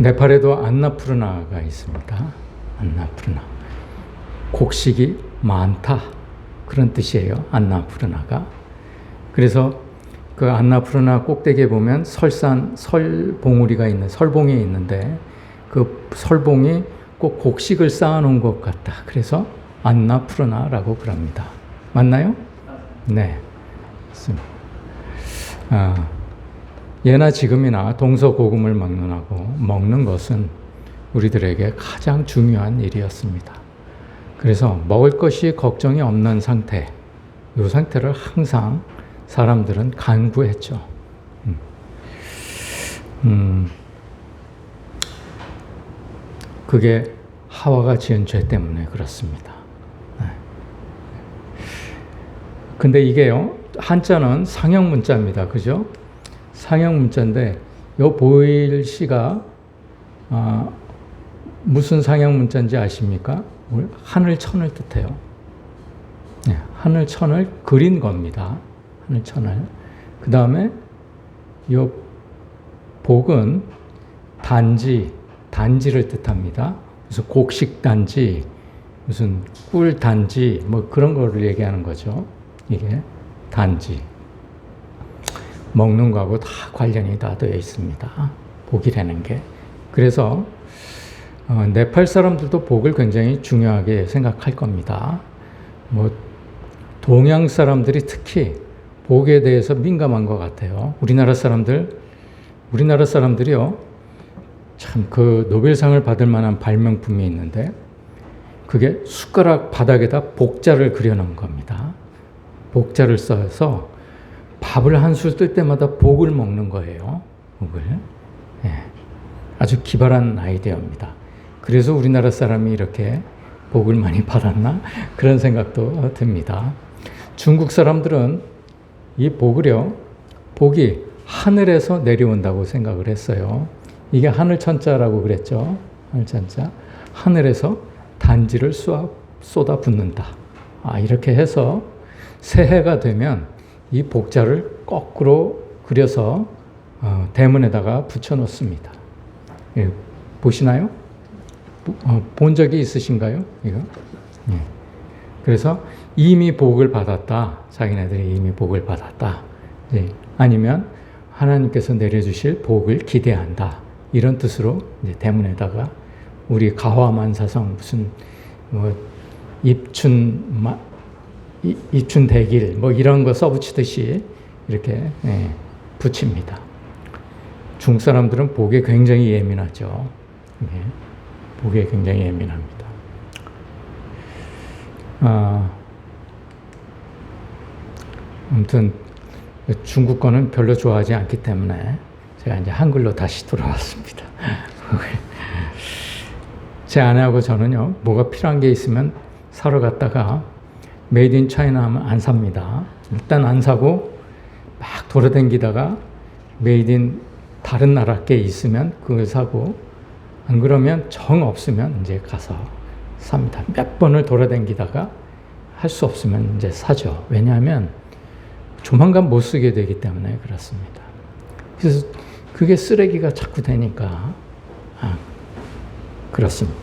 네팔에도 안나푸르나가 있습니다. 안나푸르나. 곡식이 많다. 그런 뜻이에요. 안나푸르나가. 그래서 그 안나푸르나 꼭대기에 보면 설봉우리가 설봉이 있는데 그 설봉이 꼭 곡식을 쌓아놓은 것 같다. 그래서 안나푸르나라고 그럽니다. 맞나요? 네. 맞습니다. 예나 지금이나 동서고금을 막론하고 먹는 것은 우리들에게 가장 중요한 일이었습니다. 그래서 먹을 것이 걱정이 없는 상태, 이 상태를 항상 사람들은 간구했죠. 그게 하와가 지은 죄 때문에 그렇습니다. 근데 이게요, 한자는 상형 문자입니다. 그죠? 상형 문자인데, 요 보일 시가, 무슨 상형 문자인지 아십니까? 하늘천을 뜻해요. 네, 하늘천을 그린 겁니다. 하늘천을. 그 다음에, 요 복은 단지를 뜻합니다. 무슨 곡식단지, 무슨 꿀단지, 뭐 그런 거를 얘기하는 거죠. 이게 단지. 먹는 거하고 다 관련이 다 되어 있습니다. 복이라는 게. 그래서 네팔 사람들도 복을 굉장히 중요하게 생각할 겁니다. 뭐 동양 사람들이 특히 복에 대해서 민감한 것 같아요. 우리나라 사람들이요, 참 그 노벨상을 받을 만한 발명품이 있는데 그게 숟가락 바닥에다 복자를 그려놓은 겁니다. 복자를 써서 밥을 한 술 뜰 때마다 복을 먹는 거예요. 복을. 네. 아주 기발한 아이디어입니다. 그래서 우리나라 사람이 이렇게 복을 많이 받았나? 그런 생각도 듭니다. 중국 사람들은 이 복이 하늘에서 내려온다고 생각을 했어요. 이게 하늘천자라고 그랬죠. 하늘천자. 하늘에서 단지를 쏟아 붓는다. 이렇게 해서 새해가 되면 이 복자를 거꾸로 그려서 대문에다가 붙여놓습니다. 예, 보시나요? 본 적이 있으신가요? 이거? 예. 그래서 이미 복을 받았다. 자기네들이 이미 복을 받았다. 예. 아니면 하나님께서 내려주실 복을 기대한다. 이런 뜻으로 이제 대문에다가 우리 가화만사성 무슨 뭐 입춘대길 뭐 이런 거 써붙이듯이 이렇게 붙입니다. 중국 사람들은 복에 굉장히 예민하죠. 복에 굉장히 예민합니다. 아무튼 중국 거는 별로 좋아하지 않기 때문에 제가 이제 한글로 다시 돌아왔습니다. 제 아내하고 저는요, 뭐가 필요한 게 있으면 사러 갔다가 메이드 인 차이나 하면 안 삽니다. 일단 안 사고 막 돌아다니다가 메이드 인 다른 나라 게 있으면 그걸 사고, 안 그러면 정 없으면 이제 가서 삽니다. 몇 번을 돌아다니다가 할 수 없으면 이제 사죠. 왜냐하면 조만간 못 쓰게 되기 때문에 그렇습니다. 그래서 그게 쓰레기가 자꾸 되니까 그렇습니다.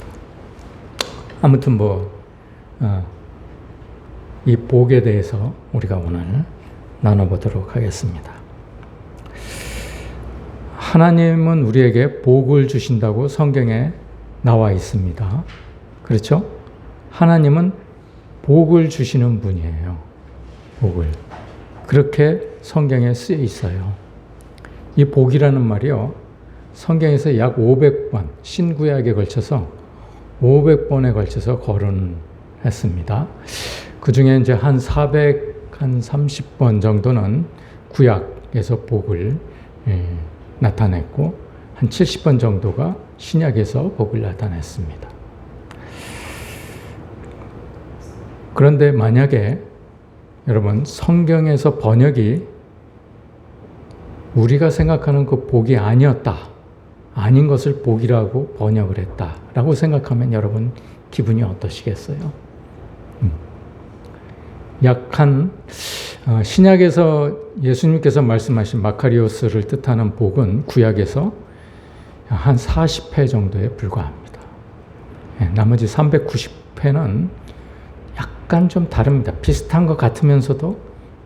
아무튼 이 복에 대해서 우리가 오늘 나눠보도록 하겠습니다. 하나님은 우리에게 복을 주신다고 성경에 나와 있습니다. 그렇죠? 하나님은 복을 주시는 분이에요. 복을. 그렇게 성경에 쓰여 있어요. 이 복이라는 말이요, 성경에서 약 500번, 신구약에 걸쳐서 500번에 걸쳐서 거론했습니다. 그 중에 이제 한 430번 정도는 구약에서 복을 나타냈고, 한 70번 정도가 신약에서 복을 나타냈습니다. 그런데 만약에 여러분, 성경에서 번역이 우리가 생각하는 그 복이 아니었다, 아닌 것을 복이라고 번역을 했다라고 생각하면 여러분 기분이 어떠시겠어요? 약한 신약에서 예수님께서 말씀하신 마카리오스를 뜻하는 복은 구약에서 한 40회 정도에 불과합니다. 나머지 390회는 약간 좀 다릅니다. 비슷한 것 같으면서도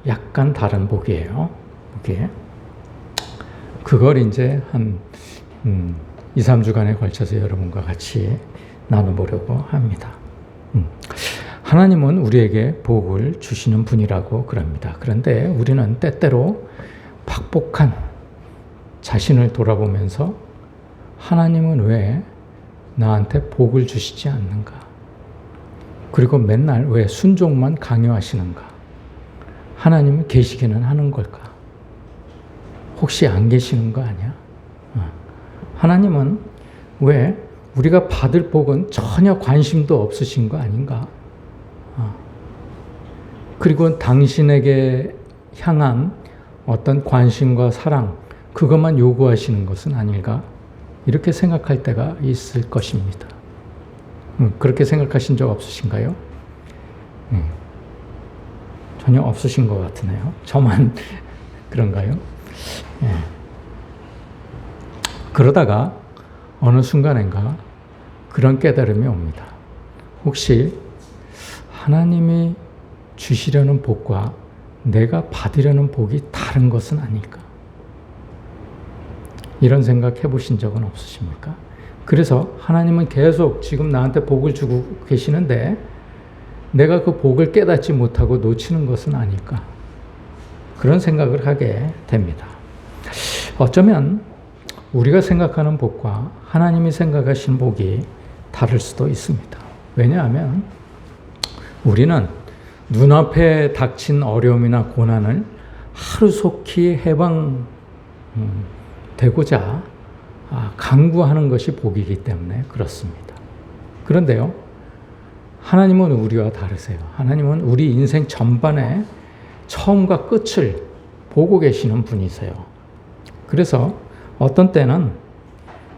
약간 다른 복이에요. 복이. 그걸 이제 한 2, 3주간에 걸쳐서 여러분과 같이 나눠보려고 합니다. 하나님은 우리에게 복을 주시는 분이라고 그럽니다. 그런데 우리는 때때로 박복한 자신을 돌아보면서 하나님은 왜 나한테 복을 주시지 않는가? 그리고 맨날 왜 순종만 강요하시는가? 하나님은 계시기는 하는 걸까? 혹시 안 계시는 거 아니야? 하나님은 왜 우리가 받을 복은 전혀 관심도 없으신 거 아닌가? 그리고 당신에게 향한 어떤 관심과 사랑, 그것만 요구하시는 것은 아닐까? 이렇게 생각할 때가 있을 것입니다. 그렇게 생각하신 적 없으신가요? 전혀 없으신 것 같으네요. 저만 그런가요? 그러다가 어느 순간인가 그런 깨달음이 옵니다. 혹시 하나님이 주시려는 복과 내가 받으려는 복이 다른 것은 아닐까? 이런 생각 해보신 적은 없으십니까? 그래서 하나님은 계속 지금 나한테 복을 주고 계시는데 내가 그 복을 깨닫지 못하고 놓치는 것은 아닐까? 그런 생각을 하게 됩니다. 어쩌면 우리가 생각하는 복과 하나님이 생각하신 복이 다를 수도 있습니다. 왜냐하면 우리는 눈앞에 닥친 어려움이나 고난을 하루속히 해방되고자 강구하는 것이 복이기 때문에 그렇습니다. 그런데요, 하나님은 우리와 다르세요. 하나님은 우리 인생 전반에 처음과 끝을 보고 계시는 분이세요. 그래서 어떤 때는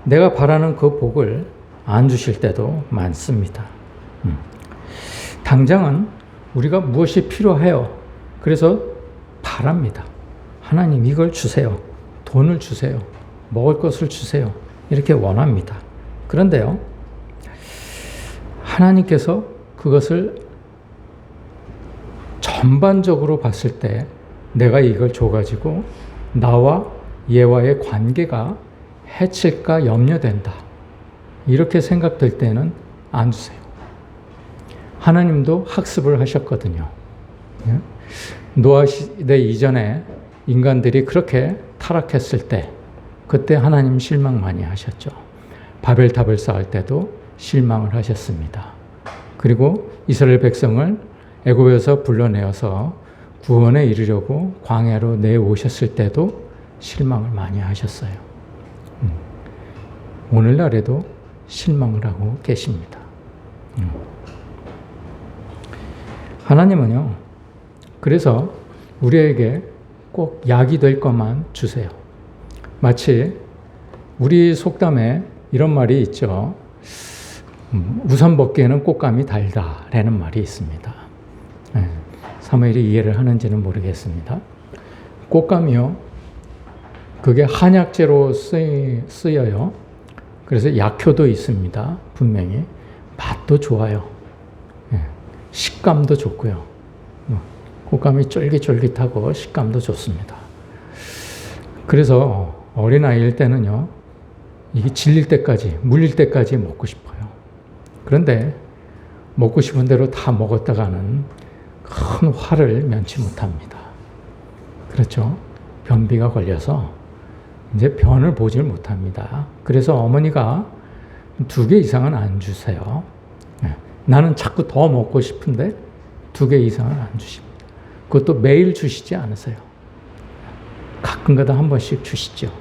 내가 바라는 그 복을 안 주실 때도 많습니다. 당장은 우리가 무엇이 필요해요? 그래서 바랍니다. 하나님 이걸 주세요. 돈을 주세요. 먹을 것을 주세요. 이렇게 원합니다. 그런데요, 하나님께서 그것을 전반적으로 봤을 때 내가 이걸 줘가지고 나와 얘와의 관계가 해칠까 염려된다. 이렇게 생각될 때는 안 주세요. 하나님도 학습을 하셨거든요. 노아 시대 이전에 인간들이 그렇게 타락했을 때 그때 하나님 실망 많이 하셨죠. 바벨탑을 쌓을 때도 실망을 하셨습니다. 그리고 이스라엘 백성을 애굽에서 불러내어서 구원에 이르려고 광야로 내오셨을 때도 실망을 많이 하셨어요. 오늘날에도 실망을 하고 계십니다. 하나님은요, 그래서 우리에게 꼭 약이 될 것만 주세요. 마치 우리 속담에 이런 말이 있죠. 우선 벗기에는 꽃감이 달다라는 말이 있습니다. 사무엘이 이해를 하는지는 모르겠습니다. 꽃감이요, 그게 한약재로 쓰여요. 그래서 약효도 있습니다. 분명히. 맛도 좋아요. 식감도 좋고요. 꽃감이 쫄깃쫄깃하고 식감도 좋습니다. 그래서 어린아이일 때는요, 이게 질릴 때까지, 물릴 때까지 먹고 싶어요. 그런데 먹고 싶은 대로 다 먹었다가는 큰 화를 면치 못합니다. 그렇죠? 변비가 걸려서 이제 변을 보질 못합니다. 그래서 어머니가 2개 이상은 안 주세요. 나는 자꾸 더 먹고 싶은데 2개 이상은 안 주십니다. 그것도 매일 주시지 않으세요. 가끔가다 한 번씩 주시죠.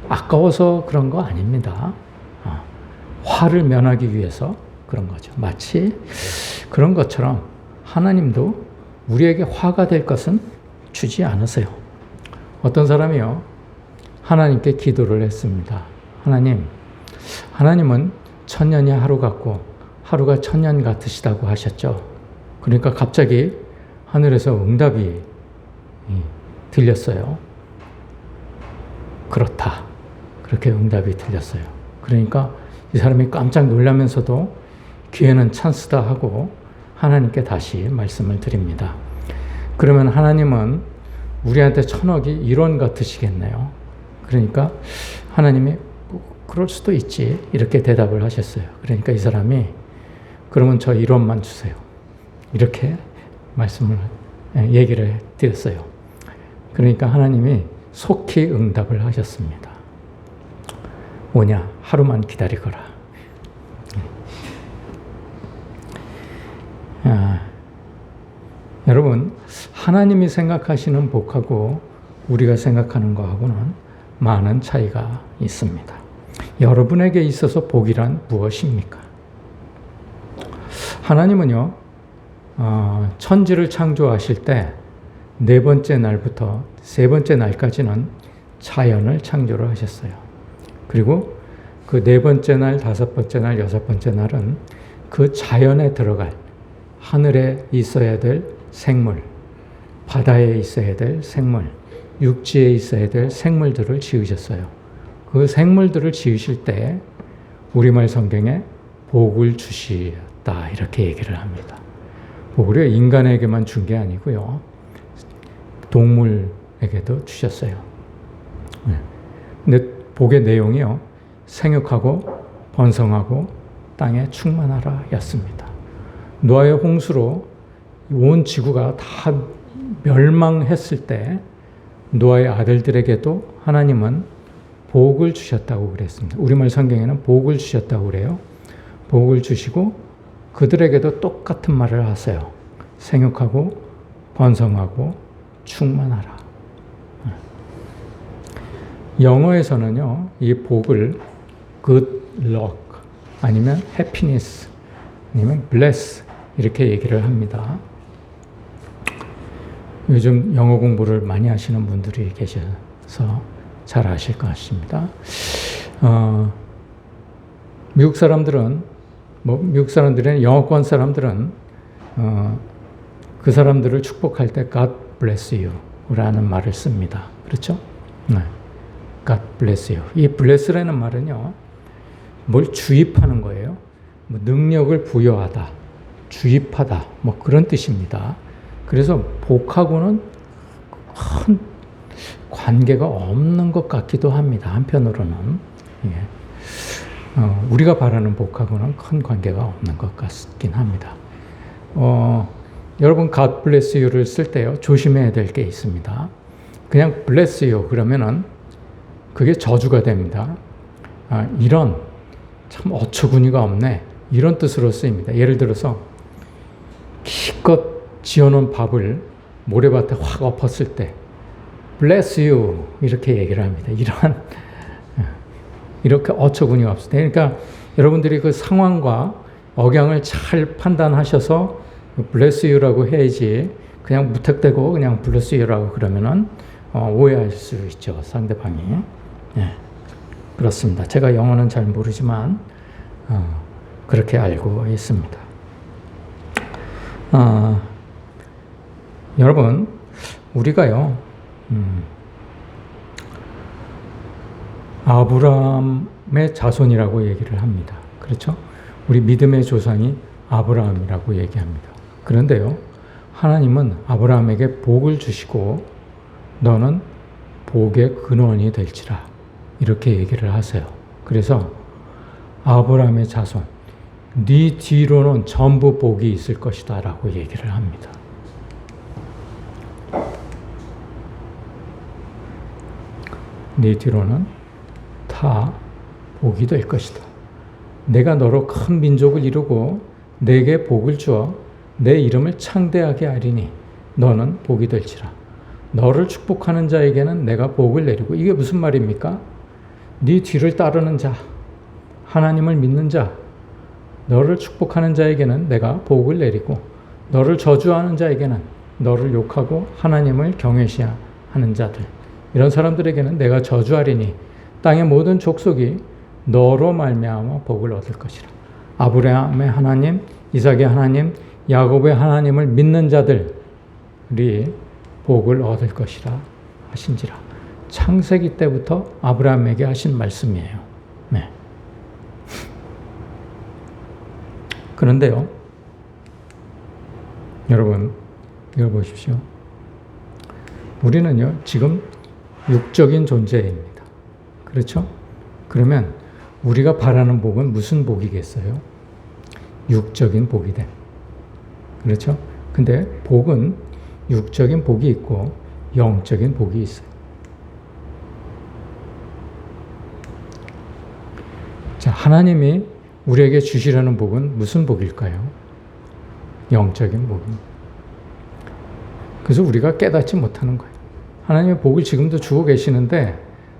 아까워서 그런 거 아닙니다. 화를 면하기 위해서 그런 거죠. 마치 그런 것처럼 하나님도 우리에게 화가 될 것은 주지 않으세요. 어떤 사람이요, 하나님께 기도를 했습니다. 하나님은 천년이 하루 같고 하루가 천년 같으시다고 하셨죠. 그러니까 갑자기 하늘에서 응답이 들렸어요. 그렇다. 그렇게 응답이 들렸어요. 그러니까 이 사람이 깜짝 놀라면서도 기회는 찬스다 하고 하나님께 다시 말씀을 드립니다. 그러면 하나님은 우리한테 1,000억이 1원 같으시겠네요. 그러니까 하나님이 그럴 수도 있지 이렇게 대답을 하셨어요. 그러니까 이 사람이 그러면 저 1원만 주세요. 이렇게 말씀을 얘기를 드렸어요. 그러니까 하나님이 속히 응답을 하셨습니다. 뭐냐? 하루만 기다리거라. 여러분, 하나님이 생각하시는 복하고 우리가 생각하는 거하고는 많은 차이가 있습니다. 여러분에게 있어서 복이란 무엇입니까? 하나님은요, 천지를 창조하실 때 4번째 날부터 3번째 날까지는 자연을 창조를 하셨어요. 그리고 그 4번째 날, 5번째 날, 6번째 날은 그 자연에 들어갈 하늘에 있어야 될 생물, 바다에 있어야 될 생물, 육지에 있어야 될 생물들을 지으셨어요. 그 생물들을 지으실 때 우리말 성경에 복을 주시었다 이렇게 얘기를 합니다. 복을 인간에게만 준 게 아니고요. 동물에게도 주셨어요. 근데 복의 내용이요. 생육하고 번성하고 땅에 충만하라 였습니다. 노아의 홍수로 온 지구가 다 멸망했을 때 노아의 아들들에게도 하나님은 복을 주셨다고 그랬습니다. 우리말 성경에는 복을 주셨다고 그래요. 복을 주시고 그들에게도 똑같은 말을 하세요. 생육하고 번성하고 충만하라. 영어에서는요, 이 복을 good luck 아니면 happiness 아니면 bless 이렇게 얘기를 합니다. 요즘 영어 공부를 많이 하시는 분들이 계셔서 잘 아실 것 같습니다. 미국 사람들은, 미국 사람들은, 영어권 사람들은, 그 사람들을 축복할 때 God bless you 라는 말을 씁니다. 그렇죠? 네. God bless you. 이 bless라는 말은요, 뭘 주입하는 거예요. 뭐 능력을 부여하다, 주입하다, 뭐 그런 뜻입니다. 그래서 복하고는 큰 관계가 없는 것 같기도 합니다. 한편으로는. 예. 우리가 바라는 복하고는 큰 관계가 없는 것 같긴 합니다. 여러분, God bless you를 쓸 때요, 조심해야 될 게 있습니다. 그냥 bless you 그러면은 그게 저주가 됩니다. 이런, 참 어처구니가 없네. 이런 뜻으로 쓰입니다. 예를 들어서, 기껏 지어놓은 밥을 모래밭에 확 엎었을 때, bless you, 이렇게 얘기를 합니다. 이렇게 어처구니가 없습니다. 그러니까 여러분들이 그 상황과 억양을 잘 판단하셔서 bless you라고 해야지, 그냥 무턱대고 그냥 bless you라고 그러면은 오해할 수 있죠, 상대방이. 네, 그렇습니다. 제가 영어는 잘 모르지만 그렇게 알고 있습니다. 여러분, 우리가요, 아브라함의 자손이라고 얘기를 합니다. 그렇죠? 우리 믿음의 조상이 아브라함이라고 얘기합니다. 그런데요, 하나님은 아브라함에게 복을 주시고 너는 복의 근원이 될지라 이렇게 얘기를 하세요. 그래서 아브라함의 자손, 네 뒤로는 전부 복이 있을 것이다 라고 얘기를 합니다. 네 뒤로는 다 복이 될 것이다. 내가 너로 큰 민족을 이루고 내게 복을 주어 내 이름을 창대하게 하리니 너는 복이 될지라. 너를 축복하는 자에게는 내가 복을 내리고. 이게 무슨 말입니까? 네 뒤를 따르는 자, 하나님을 믿는 자, 너를 축복하는 자에게는 내가 복을 내리고 너를 저주하는 자에게는, 너를 욕하고 하나님을 경외시하는 자들, 이런 사람들에게는 내가 저주하리니 땅의 모든 족속이 너로 말미암아 복을 얻을 것이라. 아브라함의 하나님, 이삭의 하나님, 야곱의 하나님을 믿는 자들이 복을 얻을 것이라 하신지라. 창세기 때부터 아브라함에게 하신 말씀이에요. 네. 그런데요, 여러분, 이걸 보십시오. 우리는요, 지금 육적인 존재입니다. 그렇죠? 그러면 우리가 바라는 복은 무슨 복이겠어요? 육적인 복이돼. 그렇죠? 근데 복은 육적인 복이 있고 영적인 복이 있어요. 자, 하나님이 우리에게 주시려는 복은 무슨 복일까요? 영적인 복입니다. 그래서 우리가 깨닫지 못하는 거예요. 하나님의 복을 지금도 주고 계시는데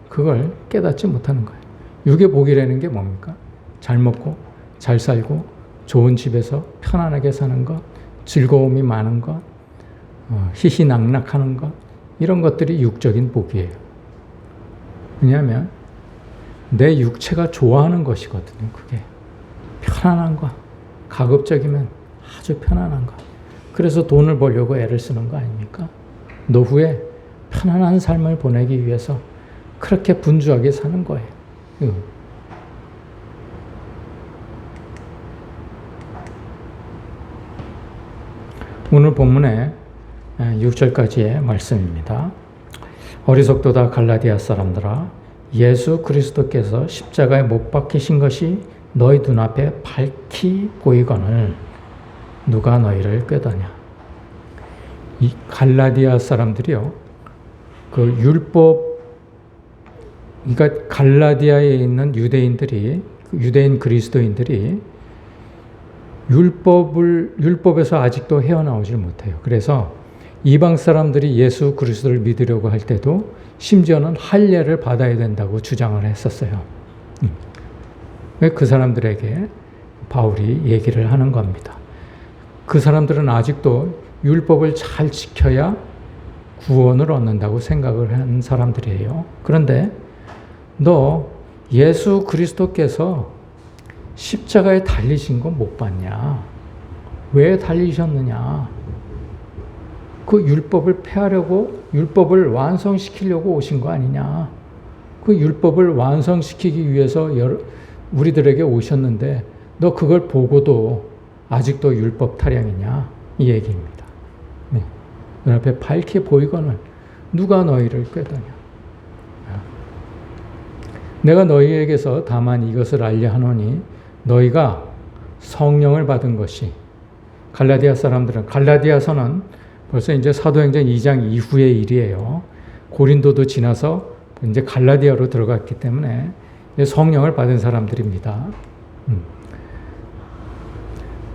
그걸 깨닫지 못하는 거예요. 육의 복이라는 게 뭡니까? 잘 먹고 잘 살고 좋은 집에서 편안하게 사는 것, 즐거움이 많은 것, 희희낙낙하는 것, 이런 것들이 육적인 복이에요. 왜냐하면 내 육체가 좋아하는 것이거든요. 그게 편안한 것, 가급적이면 아주 편안한 것. 그래서 돈을 벌려고 애를 쓰는 거 아닙니까? 노후에 편안한 삶을 보내기 위해서 그렇게 분주하게 사는 거예요. 오늘 본문의 6절까지의 말씀입니다. 어리석도다 갈라디아 사람들아, 예수 그리스도께서 십자가에 못 박히신 것이 너희 눈앞에 밝히 보이거늘 누가 너희를 꾀더냐. 이 갈라디아 사람들이요, 그 율법, 그러니까 갈라디아에 있는 유대인들이, 유대인 그리스도인들이 율법에서 아직도 헤어나오질 못해요. 그래서 이방 사람들이 예수 그리스도를 믿으려고 할 때도 심지어는 할례를 받아야 된다고 주장을 했었어요. 왜 그 사람들에게 바울이 얘기를 하는 겁니다. 그 사람들은 아직도 율법을 잘 지켜야 구원을 얻는다고 생각을 한 사람들이에요. 그런데 너 예수 그리스도께서 십자가에 달리신 거 못 봤냐? 왜 달리셨느냐? 그 율법을 폐하려고, 율법을 완성시키려고 오신 거 아니냐? 그 율법을 완성시키기 위해서 우리들에게 오셨는데 너 그걸 보고도 아직도 율법 타령이냐? 이 얘기입니다. 네. 눈앞에 밝게 보이거늘 누가 너희를 꾀더냐? 내가 너희에게서 다만 이것을 알려 하노니 너희가 성령을 받은 것이, 갈라디아 사람들은, 갈라디아서는 벌써 이제 사도행전 2장 이후의 일이에요. 고린도도 지나서 이제 갈라디아로 들어갔기 때문에 성령을 받은 사람들입니다.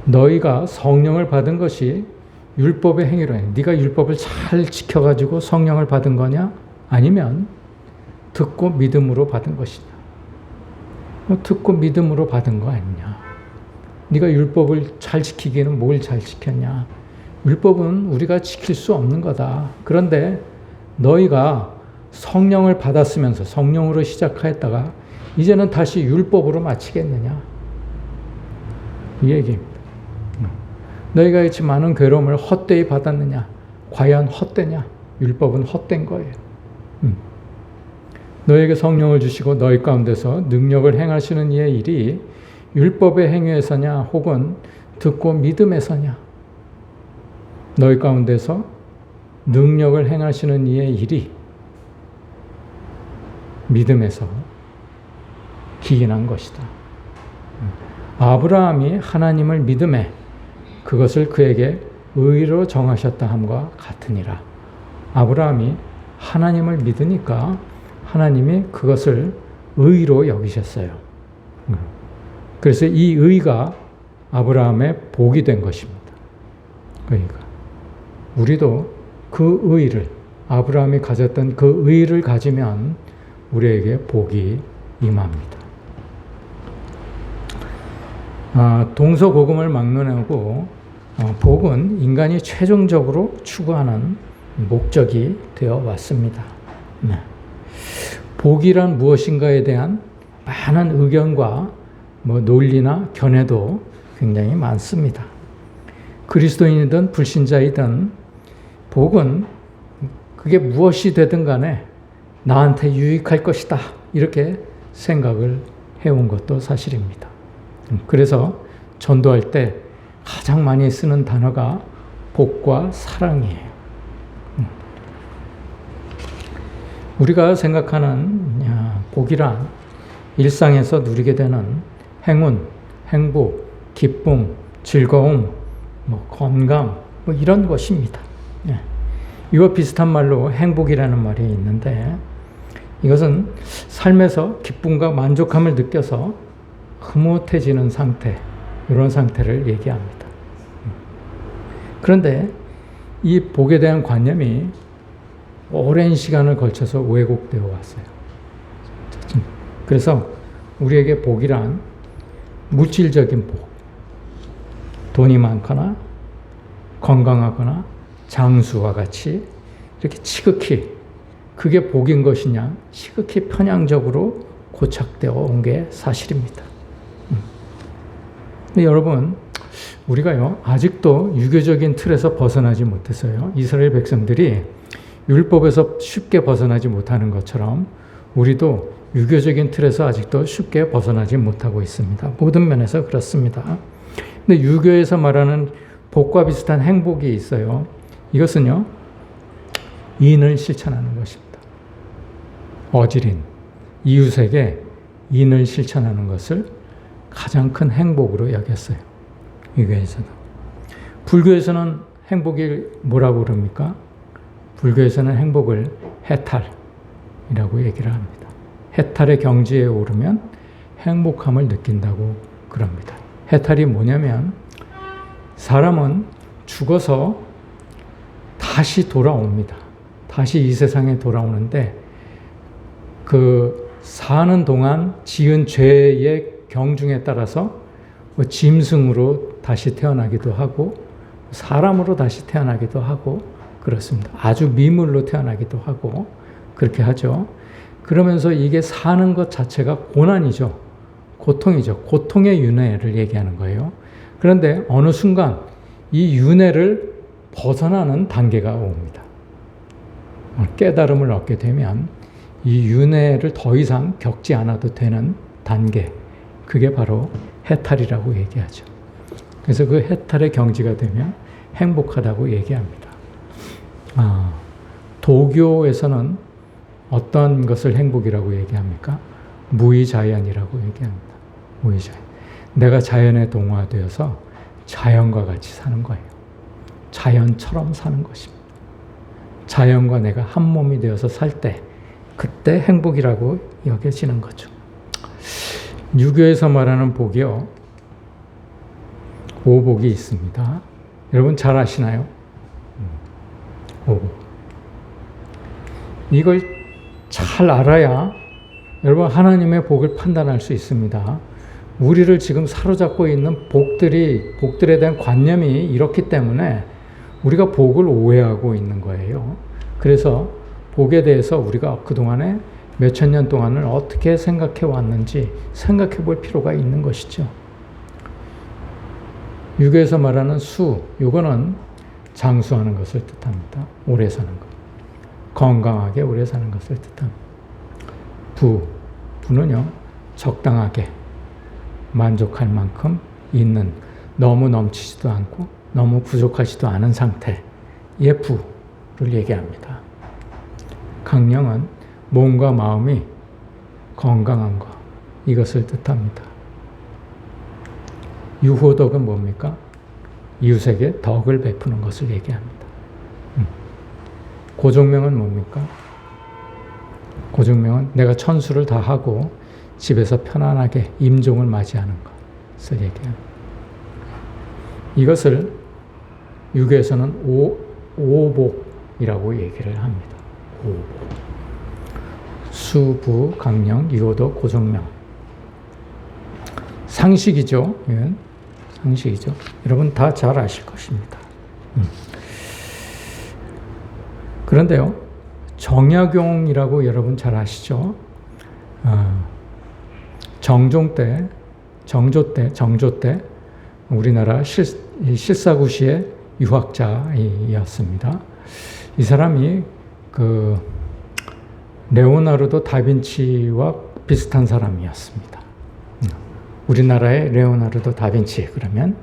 너희가 성령을 받은 것이 율법의 행위로 해. 네가 율법을 잘 지켜가지고 성령을 받은 거냐? 아니면 듣고 믿음으로 받은 것이냐? 듣고 믿음으로 받은 거 아니냐? 네가 율법을 잘 지키기는 뭘 잘 지켰냐? 율법은 우리가 지킬 수 없는 거다. 그런데 너희가 성령을 받았으면서 성령으로 시작하였다가 이제는 다시 율법으로 마치겠느냐? 이 얘기입니다. 너희가 이치 많은 괴로움을 헛되이 받았느냐? 과연 헛되냐? 율법은 헛된 거예요. 너희에게 성령을 주시고 너희 가운데서 능력을 행하시는 이의 일이 율법의 행위에서냐 혹은 듣고 믿음에서냐? 너희 가운데서 능력을 행하시는 이의 일이 믿음에서 기인한 것이다. 아브라함이 하나님을 믿음에 그것을 그에게 의로 정하셨다 함과 같으니라. 아브라함이 하나님을 믿으니까 하나님이 그것을 의로 여기셨어요. 그래서 이 의가 아브라함의 복이 된 것입니다. 그러니까 우리도 그 의를, 아브라함이 가졌던 그 의를 가지면 우리에게 복이 임합니다. 동서고금을 막론하고 복은 인간이 최종적으로 추구하는 목적이 되어 왔습니다. 네. 복이란 무엇인가에 대한 많은 의견과 논리나 견해도 굉장히 많습니다. 그리스도인이든 불신자이든 복은 그게 무엇이 되든 간에 나한테 유익할 것이다, 이렇게 생각을 해온 것도 사실입니다. 그래서 전도할 때 가장 많이 쓰는 단어가 복과 사랑이에요. 우리가 생각하는 복이란 일상에서 누리게 되는 행운, 행복, 기쁨, 즐거움, 건강 이런 것입니다. 이와 비슷한 말로 행복이라는 말이 있는데 이것은 삶에서 기쁨과 만족함을 느껴서 흐뭇해지는 상태, 이런 상태를 얘기합니다. 그런데 이 복에 대한 관념이 오랜 시간을 걸쳐서 왜곡되어 왔어요. 그래서 우리에게 복이란 물질적인 복, 돈이 많거나 건강하거나 장수와 같이 이렇게 지극히 그게 복인 것이냐 지극히 편향적으로 고착되어 온 게 사실입니다. 근데 여러분 우리가요 아직도 유교적인 틀에서 벗어나지 못했어요. 이스라엘 백성들이 율법에서 쉽게 벗어나지 못하는 것처럼 우리도 유교적인 틀에서 아직도 쉽게 벗어나지 못하고 있습니다. 모든 면에서 그렇습니다. 근데 유교에서 말하는 복과 비슷한 행복이 있어요. 이것은요 인을 실천하는 것입니다. 어지린 이웃에게 인을 실천하는 것을 가장 큰 행복으로 여겼어요. 유교에서도. 불교에서는 행복이 뭐라고 그럽니까? 불교에서는 행복을 해탈이라고 얘기를 합니다. 해탈의 경지에 오르면 행복함을 느낀다고 그럽니다. 해탈이 뭐냐면 사람은 죽어서 다시 돌아옵니다. 다시 이 세상에 돌아오는데 그 사는 동안 지은 죄의 경중에 따라서 짐승으로 다시 태어나기도 하고 사람으로 다시 태어나기도 하고 그렇습니다. 아주 미물로 태어나기도 하고 그렇게 하죠. 그러면서 이게 사는 것 자체가 고난이죠. 고통이죠. 고통의 윤회를 얘기하는 거예요. 그런데 어느 순간 이 윤회를 벗어나는 단계가 옵니다. 깨달음을 얻게 되면 이 윤회를 더 이상 겪지 않아도 되는 단계, 그게 바로 해탈이라고 얘기하죠. 그래서 그 해탈의 경지가 되면 행복하다고 얘기합니다. 도교에서는 어떤 것을 행복이라고 얘기합니까? 무의자연이라고 얘기합니다. 무의자연. 내가 자연에 동화되어서 자연과 같이 사는 거예요. 자연처럼 사는 것입니다. 자연과 내가 한 몸이 되어서 살 때, 그때 행복이라고 여겨지는 거죠. 유교에서 말하는 복이요. 오복이 있습니다. 여러분 잘 아시나요? 오복. 이걸 잘 알아야 여러분 하나님의 복을 판단할 수 있습니다. 우리를 지금 사로잡고 있는 복들에 대한 관념이 이렇기 때문에 우리가 복을 오해하고 있는 거예요. 그래서 복에 대해서 우리가 그동안에 몇천 년 동안을 어떻게 생각해 왔는지 생각해 볼 필요가 있는 것이죠. 유교에서 말하는 수, 요거는 장수하는 것을 뜻합니다. 오래 사는 것. 건강하게 오래 사는 것을 뜻합니다. 부는요, 적당하게 만족할 만큼 있는, 너무 넘치지도 않고 너무 부족하지도 않은 상태의 부를 얘기합니다. 강령은 몸과 마음이 건강한 것, 이것을 뜻합니다. 유호덕은 뭡니까? 이웃에게 덕을 베푸는 것을 얘기합니다. 고종명은 뭡니까? 고종명은 내가 천수를 다 하고 집에서 편안하게 임종을 맞이하는 것을 얘기합니다. 이것을 유교에서는 오복이라고 얘기를 합니다. 오복. 수부, 강령, 유호도, 고종명. 상식이죠. 예. 상식이죠. 여러분 다 잘 아실 것입니다. 그런데요, 정약용이라고 여러분 잘 아시죠? 정조 때 우리나라 실사구시의 유학자였습니다. 이 사람이 레오나르도 다빈치와 비슷한 사람이었습니다. 우리나라의 레오나르도 다빈치 그러면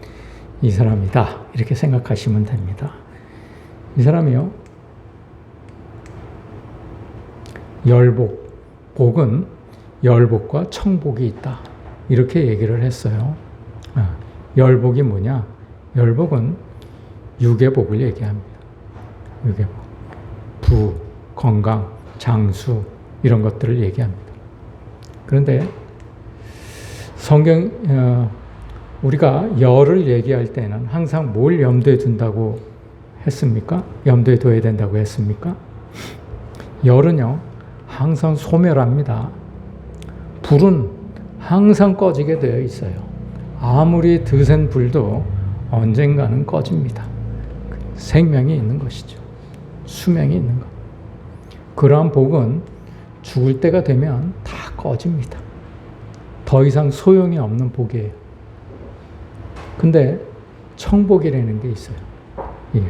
이 사람이다 이렇게 생각하시면 됩니다. 이 사람이요 열복, 복은 열복과 청복이 있다 이렇게 얘기를 했어요. 열복이 뭐냐? 열복은 육의 복을 얘기합니다. 육의 복, 부, 건강, 장수 이런 것들을 얘기합니다. 그런데 성경 우리가 열을 얘기할 때는 항상 뭘 염두에 둔다고 했습니까? 염두에 둬야 된다고 했습니까? 열은요 항상 소멸합니다. 불은 항상 꺼지게 되어 있어요. 아무리 드센 불도 언젠가는 꺼집니다. 생명이 있는 것이죠. 수명이 있는 것. 그러한 복은 죽을 때가 되면 다 꺼집니다. 더 이상 소용이 없는 복이에요. 근데 청복이라는 게 있어요. 예.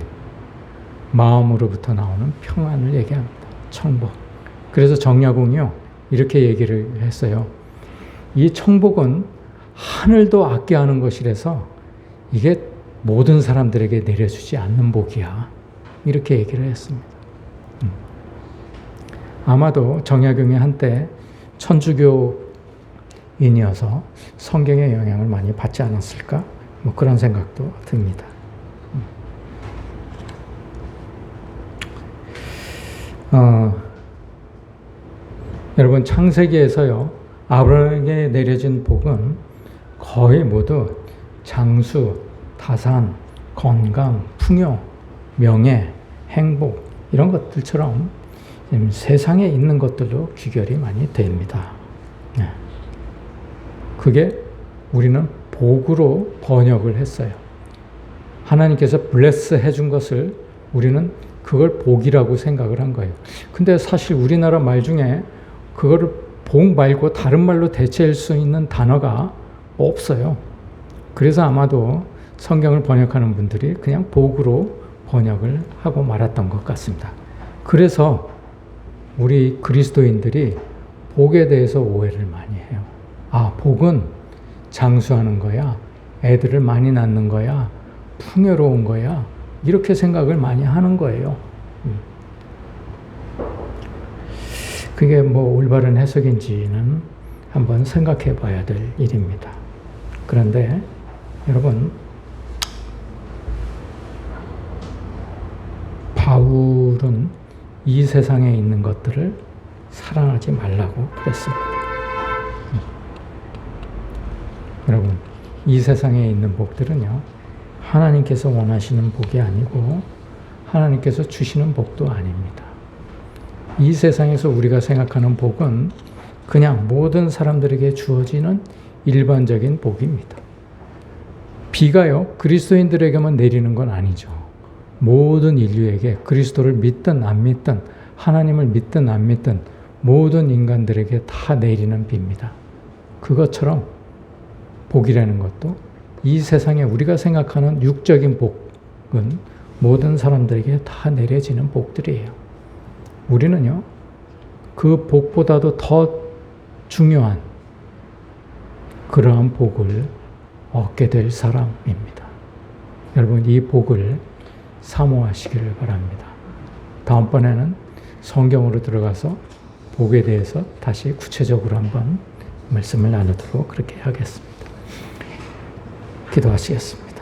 마음으로부터 나오는 평안을 얘기합니다. 청복. 그래서 정약용이요 이렇게 얘기를 했어요. 이 청복은 하늘도 아껴하는 것이라서 이게 모든 사람들에게 내려주지 않는 복이야. 이렇게 얘기를 했습니다. 아마도 정약용이 한때 천주교인이어서 성경의 영향을 많이 받지 않았을까? 뭐 그런 생각도 듭니다. 여러분 창세기에서요 아브라함에게 내려진 복은 거의 모두 장수, 다산, 건강, 풍요, 명예, 행복 이런 것들처럼 세상에 있는 것들로 귀결이 많이 됩니다. 그게 우리는 복으로 번역을 했어요. 하나님께서 블레스 해준 것을 우리는 그걸 복이라고 생각을 한 거예요. 근데 사실 우리나라 말 중에 그거를 복 말고 다른 말로 대체할 수 있는 단어가 없어요. 그래서 아마도 성경을 번역하는 분들이 그냥 복으로 번역을 하고 말았던 것 같습니다. 그래서 우리 그리스도인들이 복에 대해서 오해를 많이 해요. 아, 복은 장수하는 거야. 애들을 많이 낳는 거야. 풍요로운 거야. 이렇게 생각을 많이 하는 거예요. 그게 뭐 올바른 해석인지는 한번 생각해 봐야 될 일입니다. 그런데 여러분, 바울은 이 세상에 있는 것들을 사랑하지 말라고 그랬습니다. 여러분, 이 세상에 있는 복들은요, 하나님께서 원하시는 복이 아니고 하나님께서 주시는 복도 아닙니다. 이 세상에서 우리가 생각하는 복은 그냥 모든 사람들에게 주어지는 일반적인 복입니다. 비가요, 그리스도인들에게만 내리는 건 아니죠. 모든 인류에게 그리스도를 믿든 안 믿든 하나님을 믿든 안 믿든 모든 인간들에게 다 내리는 비입니다. 그것처럼 복이라는 것도 이 세상에 우리가 생각하는 육적인 복은 모든 사람들에게 다 내려지는 복들이에요. 우리는요, 그 복보다도 더 중요한 그러한 복을 얻게 될 사람입니다. 여러분, 이 복을 사모하시기를 바랍니다. 다음번에는 성경으로 들어가서 복에 대해서 다시 구체적으로 한번 말씀을 나누도록 그렇게 하겠습니다. 기도하시겠습니다.